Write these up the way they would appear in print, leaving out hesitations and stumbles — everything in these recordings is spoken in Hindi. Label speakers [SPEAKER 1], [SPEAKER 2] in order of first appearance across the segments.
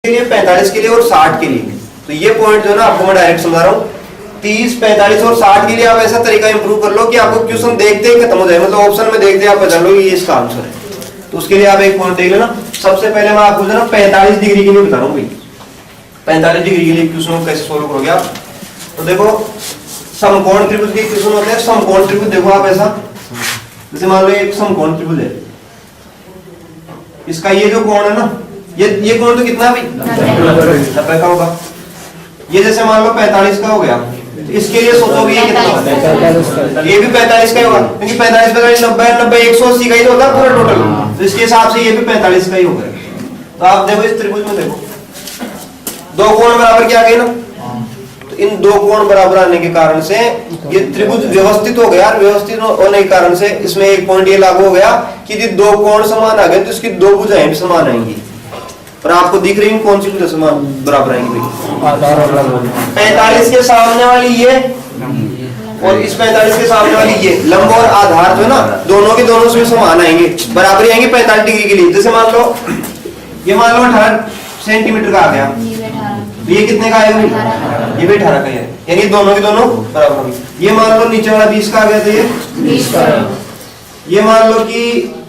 [SPEAKER 1] के लिए 45 के लिए और 60 के लिए। तो ये पॉइंट जो है ना आपको मैं डायरेक्ट समझा रहा हूँ। 30, 45 और 60 के लिए आप ऐसा तरीका इंप्रूव कर लो कि आपको क्वेश्चन देखते ही खत्म हो जाए, मतलब ऑप्शन में देखते आप पहचान लो ये इसका आंसर है। तो उसके लिए आप एक पॉइंट देख लेना। सबसे पहले मैं आपको जो ना 45 डिग्री के लिए बता रहा हूँ भाई, 45 डिग्री के लिए क्वेश्चन को कैसे सोल्व करोगे आप। तो देखो समकोण त्रिभुज के क्वेश्चन होते हैं। समकोण त्रिभुज देखो आप ऐसा, जैसे मान लो एक समकोण त्रिभुज है, इसका ये जो कोण है ना, ये कोण तो कितना भाई 90 का होगा। ये जैसे मान लो 45 का हो गया, तो इसके लिए सोचोगे ये कितना होगा, ये भी 45 का ही होगा, क्योंकि 45 45 90 90 180 का ही तो होता है पूरा टोटल। तो इसके हिसाब से ये भी 45 का ही होगा। तो आप देखो इस त्रिभुज में देखो दो कोण बराबर क्या आ गए ना, तो इन दो कोण बराबर आने के कारण से ये त्रिभुज व्यवस्थित हो गया। व्यवस्थित होने के कारण से इसमें एक पॉइंट ये लागू हो गया कि यदि दो कोण समान आ गए तो इसकी दो भुजाएं भी समान आएंगी। और आपको दिख रही है कौन सी भुजा समान बराबर आएंगी भाई, 45 के सामने वाली ये और इस 45 के सामने वाली ये, लंब और आधार जो है ना दोनों के दोनों से समान आएंगे, बराबर आएंगे 45 डिग्री के लिए। जैसे मान लो ये मान लो 18 सेंटीमीटर का आ गया, तो ये कितने का आएगा भाई, ये भी 18 का है, यानी दोनों के दोनों बराबर होंगे। ये मान लो नीचे वाला 20 का आ गया, तो ये 20 का। ये मान लो कि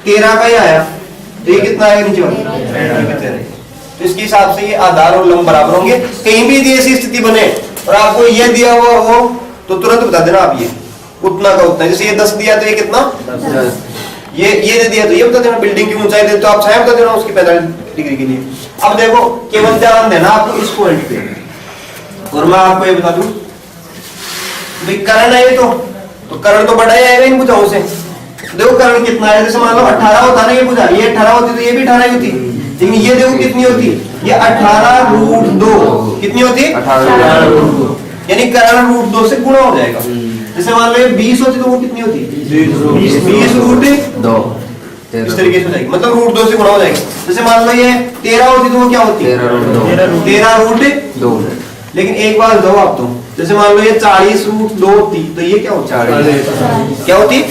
[SPEAKER 1] 13 का ही आया, तो ये कितना आएगा नीचे वाला, तो इसके हिसाब से ये आधार और लंब बराबर होंगे। कहीं भी यदि ऐसी स्थिति बने और आपको ये दिया हुआ हो तो तुरंत बता देना आप, ये उतना का उतना। जैसे ये 10 दिया तो ये कितना, ये दिया तो ये बता देना। बिल्डिंग की ऊंचाई दे तो आप छाया बता देना उसकी 45 डिग्री के लिए। अब देखो केवल ध्यान देना आपको इस पॉइंट पे, और मैं आपको ये बता दूं भाई करण है ये, तो करण तो बड़ा ही आएगा इन भुजाओं से। देखो करण कितना है, जैसे मान लो 18 होता ना ये भुजा, ये 18 होती तो ये भी 18 ही होती, लेकिन ये देखो कितनी होती, ये 18√2 कितनी होती, 18√2, यानी करण √2 से गुणा हो जाएगा। जैसे मान लो ये 20 होती तो वो कितनी होती, 20√2 इस तरीके से हो जाएगी, मतलब √2 से गुणा हो जाएगी। जैसे मान लो ये 13 होती तो वो क्या होती, 13√2। लेकिन एक बार दो आप, तो जैसे मान लो ये 40√2 होती तो ये क्या होती, क्या होती,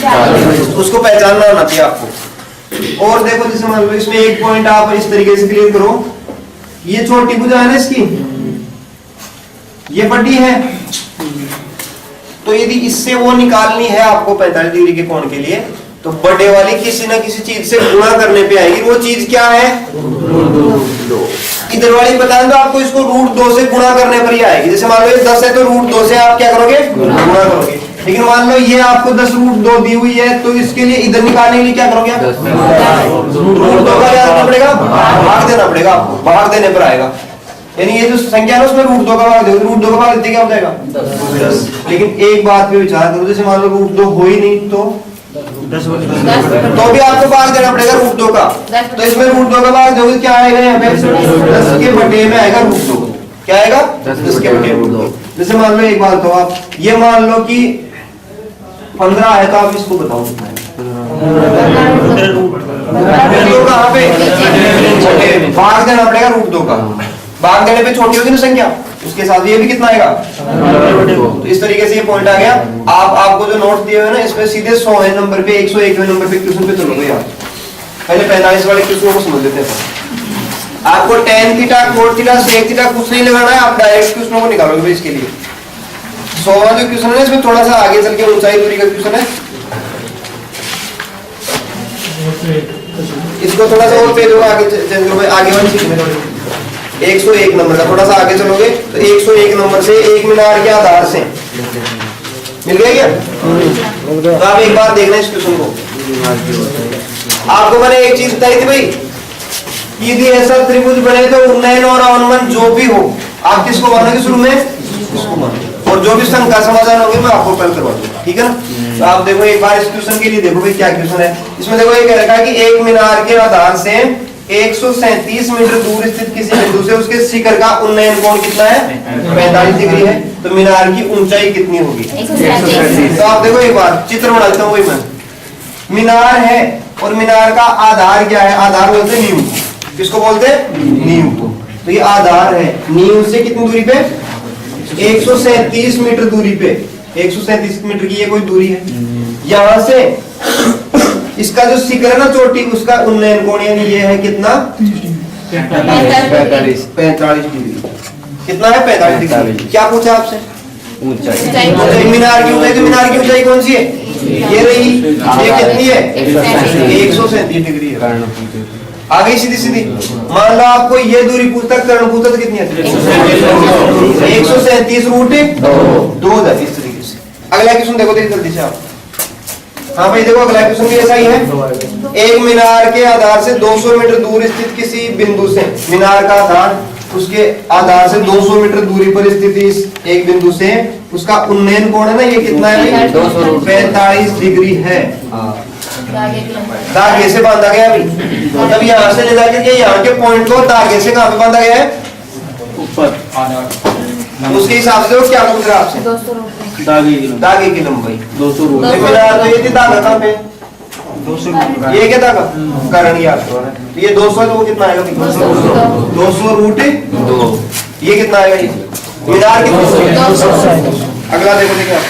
[SPEAKER 1] उसको पहचानना आना चाहिए आपको। और देखो जैसे मान लो इसमें एक पॉइंट आप इस तरीके से क्लियर करो, ये छोटी भुजा है ना इसकी, ये बड़ी है, तो यदि इससे वो निकालनी है आपको 45 डिग्री के कोण के लिए, तो बड़े वाली किसी ना किसी चीज से गुणा करने पे आएगी। वो चीज क्या है, इधर वाली बता दो आपको, इसको √2 से गुणा करने पर ही आएगी। जैसे मान लो ये 10 है तो √2 से आप क्या करोगे, गुणा करोगे। लेकिन मान लो ये आपको 10√2 दी हुई है, तो इसके लिए इधर निकालने के लिए क्या करोगे, √2 का क्या करना पड़ेगा, भाग देना पड़ेगा आपको, भाग देने पर आएगा। यानी ये जो संख्या है उसमें √2 का भाग दोगे, √2 का भाग देते क्या हो जाएगा 10। लेकिन एक बात पे विचार करो, जैसे मान लो √2 हो ही नहीं तो 10 तो भी आपको भाग देना पड़ेगा √2 का। तो इसमें √2 का भाग दोगे क्या आएगा, यहाँ पे 10 के बटे में आएगा √2, क्या आएगा 10 के बटे √2। जैसे मान लो एक बात हो आप, ये मान लो कि 15 है तो आप इसको बताओ कितना है, कहाँ पे, भाग देना पड़ेगा √2 का। भाग देने पे छोटी होगी ना संख्या, उसके साथ ये भी कितना आएगा, तो इस तरीके से ये पॉइंट आ गया। आपको जो नोट दिए हुए ना इसमें सीधे 100 नंबर पे 101 नंबर पे क्वेश्चन पे चलोगे यार। पहले 45 वाले क्वेश्चन को समझ लेते हैं। आपको tan theta cot theta sec theta कुछ नहीं लगाना है, आप डायरेक्ट क्वेश्चन को निकालोगे। इसके लिए 100 वाला जो क्वेश्चन है इसमें थोड़ा सा आगे चल के ऊंचाई दूरी का क्वेश्चन है, इसको थोड़ा सा और पेज आगे वाली सीट में 101 नंबर का थोड़ा सा आगे चलोगे तो 101 नंबर से एक मीनार के आधार से मिल गया क्या। तो आप एक बार देखना इस क्वेश्चन को। आपको मैंने एक चीज बताई थी भाई, यदि ऐसा त्रिभुज बने तो उन्नयन और अवनमन जो भी हो आप किसको मानोगे, शुरू में इसको मानोगे, और जो भी शंका समाधान होंगे मैं आपको कल करवा दूंगा, ठीक है ना। तो आप देखो एक बार इस क्वेश्चन के लिए देखो भाई क्या क्वेश्चन है। इसमें देखो ये कह रखा है कि एक मीनार के आधार से 137 मीटर दूर स्थित किसी बिंदु से उसके शिखर का उन्नयन कोण कितना है, 45 डिग्री है। तो मीनार की ऊंचाई कितनी होगी, 137। तो आप देखो एक बार चित्र बना देता हूँ वही मैं, मीनार है और मीनार का आधार क्या है, आधार बोलते हैं नींव, किसको बोलते हैं, नींव को। तो ये आधार है, नींव से कितनी दूरी पे, 137 मीटर दूरी पे, 137 मीटर की ये कोई दूरी है। यहां से इसका जो शिखर है ना चोटी, उसका उन्नयन कोण यानी ये है कितना, 45 डिग्री। कितना है? 45 डिग्री। क्या पूछा आपसे? ऊंचाई। मीनार की ऊंचाई, तो मीनार की ऊंचाई कौन सी है? ये रही। ये कितनी है? 137 डिग्री है। आ गई सीधी सीधी। मान लो आपको ये दूरी पूछता, कर्ण पूछता, तो कितनी है? 137 रूट 2 है। इस तरीके से अगला क्वेश्चन देखो, देखो जल्दी से आप। हाँ भाई देखो, अगला क्वेश्चन भी ऐसा ही है। एक मीनार के आधार से 200 मीटर दूर स्थित किसी बिंदु से, मीनार का आधार उसके आधार से 200 मीटर दूरी पर स्थित इस एक बिंदु से उसका उन्नयन कोण है ना, ये कितना है? 45 डिग्री है। धागे से बांधा गया अभी, मतलब यहाँ से ले जाकर के यहाँ के पॉइंट को धागे से कहाँ पे बांधा गया है? ऊपर। उसके हिसाब से वो क्या पूछ रहा है आपसे? धागे की लंबाई 200 रूट। तो ये थी धागा कहाँ पे? 200 रूट। ये क्या धागा? कर्ण याद करो। ये 200 है तो वो कितना आएगा? 200 रूट 2। ये कितना आएगा? ये मीनार कितना? अगला देखो, देखिए आप।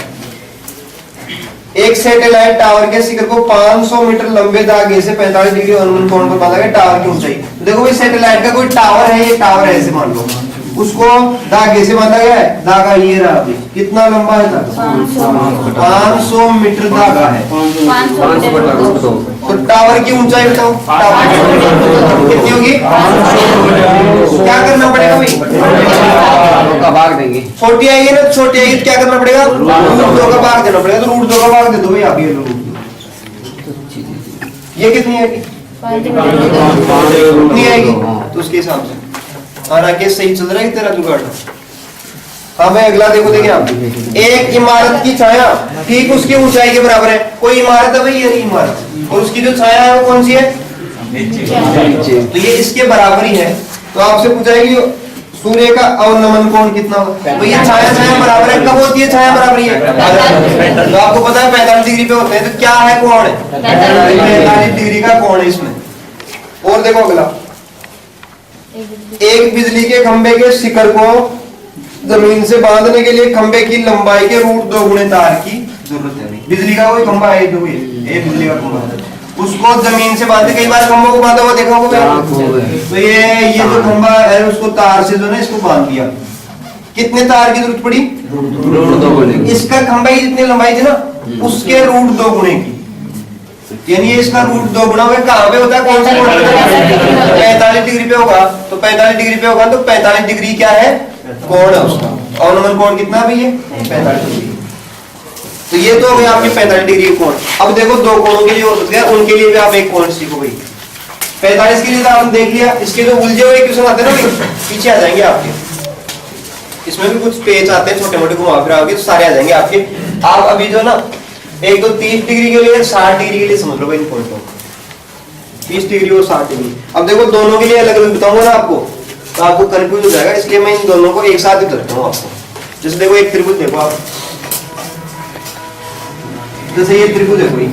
[SPEAKER 1] एक सैटेलाइट टावर के शिखर को 500 मीटर लंबे धागे से 45 डिग्री अनुमान कोण पर बांधा गया। टावर की ऊंचाई देखो भाई, सैटेलाइट का कोई टावर है, ये टावर है ऐसे मान लो, उसको धागे से बांधा गया है। धागा ये रहा अभी, कितना लंबा है धागा? 500 मीटर धागा है। तो टावर की ऊंचाई बताओ, कितनी होगी? क्या करना पड़ेगा भाई?
[SPEAKER 2] भाग देंगे।
[SPEAKER 1] छोटी आएगी ना, छोटी आएगी क्या करना पड़ेगा? रूट 2 का भाग देना पड़ेगा। तो रूट 2 का भाग दे दो भाई आप। ये लो, ये कितनी आएगी? कितनी आएगी? तो उसके हिसाब से हमारा केस सही चल रहा है कि तेरा जुगाड़? हाँ भाई अगला देखो, देखिए आप। एक इमारत की छाया ठीक उसकी ऊंचाई के बराबर है। कोई इमारत है भाई, ये रही इमारत, और उसकी जो छाया है वो कौन सी है? तो ये इसके बराबर ही है। तो आपसे पूछा है कि सूर्य का अवनमन कोण कितना होगा? तो ये छाया छाया बराबर है। कब होती है छाया बराबर? है तो आपको पता है 45 डिग्री पे होते हैं। तो क्या है कोण? 45 डिग्री का कोण है इसमें। और देखो अगला, एक बिजली के खंभे के शिखर को जमीन से बांधने के लिए खंभे की लंबाई के रूट 2 गुणे तार की जरूरत है। बिजली का कोई खंभा है, तो ये बिजली का खंभा है, उसको जमीन से बांधे। कई बार खंभों को बांधा हुआ देखा होगा। तो ये जो खंभा है उसको तार से जो ना इसको बांध दिया। कितने तार की जरूरत पड़ी?
[SPEAKER 2] रूट 2 गुणे।
[SPEAKER 1] इसका खंभे की जितनी लंबाई थी ना, उसके रूट 2 गुणे की, यानी इसका रूट 2 गुना हुआ। कहाँ पे होता है? कौन सा कोण? 45 डिग्री पे होगा। तो 45 डिग्री पे होगा तो 45 डिग्री क्या है? कोण है उसका। अवनमन कोण कितना भी है? 45 डिग्री। तो ये तो हो गया आपके 45 डिग्री कोण। अब देखो दो कोणों के लिए और बच गया, उनके लिए भी आप एक कोण सीखो भाई। 45 के लिए तो आपने देख लिया। इसके जो उलझे हुए क्वेश्चन आते हैं ना, पीछे आ जाएंगे आपके। इसमें भी कुछ पेज आते हैं छोटे मोटे, घुमा फिरा के तो सारे आ जाएंगे आपके। आप अभी जो ना एक तो 30 डिग्री के लिए 60 डिग्री के लिए समझ लो भाई इन पॉइंट को। 30 डिग्री और 60 डिग्री। अब देखो दोनों के लिए अलग अलग बताऊंगा ना आपको, तो आपको कंफ्यूज हो जाएगा। इसलिए मैं इन दोनों को एक साथ ही बताता हूँ आपको। जैसे देखो एक त्रिभुज देखो आप, जैसे ये त्रिभुज है कोई,